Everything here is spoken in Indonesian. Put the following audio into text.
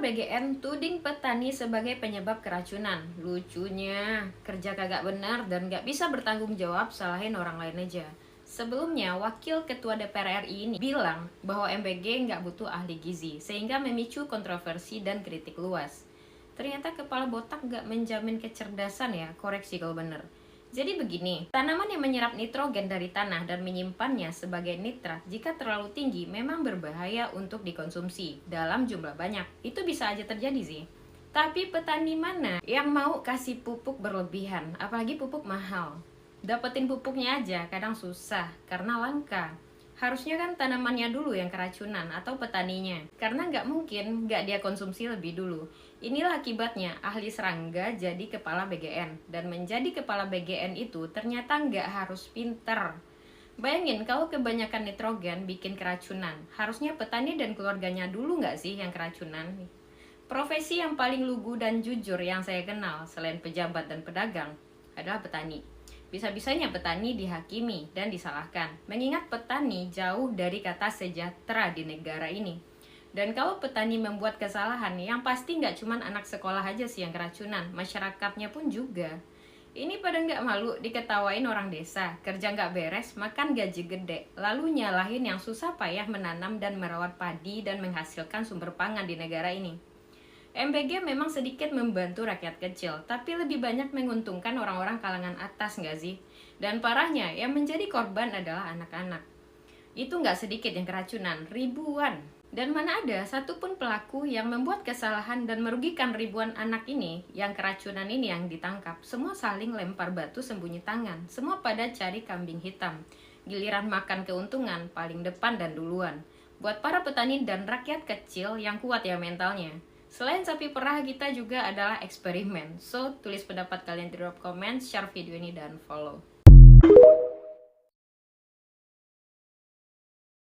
BGN tuding petani sebagai penyebab keracunan. Lucunya, kerja kagak benar dan gak bisa bertanggung jawab, salahin orang lain aja. Sebelumnya, Wakil Ketua DPR RI ini bilang bahwa MBG nggak butuh ahli gizi, sehingga memicu kontroversi dan kritik luas. Ternyata kepala botak nggak menjamin kecerdasan ya, koreksi kalau bener. Jadi begini, tanaman yang menyerap nitrogen dari tanah dan menyimpannya sebagai nitrat jika terlalu tinggi memang berbahaya untuk dikonsumsi dalam jumlah banyak. Itu bisa aja terjadi sih. Tapi petani mana yang mau kasih pupuk berlebihan, apalagi pupuk mahal? Dapetin pupuknya aja kadang susah karena langka. Harusnya kan tanamannya dulu yang keracunan atau petaninya, karena nggak mungkin nggak dia konsumsi lebih dulu. Inilah akibatnya ahli serangga jadi kepala BGN, dan menjadi kepala BGN itu ternyata nggak harus pinter. Bayangin kalau kebanyakan nitrogen bikin keracunan, harusnya petani dan keluarganya dulu nggak sih yang keracunan? Profesi yang paling lugu dan jujur yang saya kenal selain pejabat dan pedagang adalah petani. Bisa-bisanya petani dihakimi dan disalahkan, mengingat petani jauh dari kata sejahtera di negara ini. Dan kalau petani membuat kesalahan, yang pasti nggak cuma anak sekolah aja sih yang keracunan, masyarakatnya pun juga. Ini pada nggak malu diketawain orang desa, kerja nggak beres, makan gaji gede, lalu nyalahin yang susah payah menanam dan merawat padi dan menghasilkan sumber pangan di negara ini. MBG memang sedikit membantu rakyat kecil, tapi lebih banyak menguntungkan orang-orang kalangan atas nggak sih? Dan parahnya, yang menjadi korban adalah anak-anak. Itu nggak sedikit yang keracunan, ribuan. Dan mana ada satupun pelaku yang membuat kesalahan dan merugikan ribuan anak ini, yang keracunan ini yang ditangkap. Semua saling lempar batu sembunyi tangan, semua pada cari kambing hitam. Giliran makan keuntungan, paling depan dan duluan. Buat para petani dan rakyat kecil yang kuat ya mentalnya. Selain sapi perah, kita juga adalah eksperimen. So, tulis pendapat kalian di drop comment, share video ini, dan follow.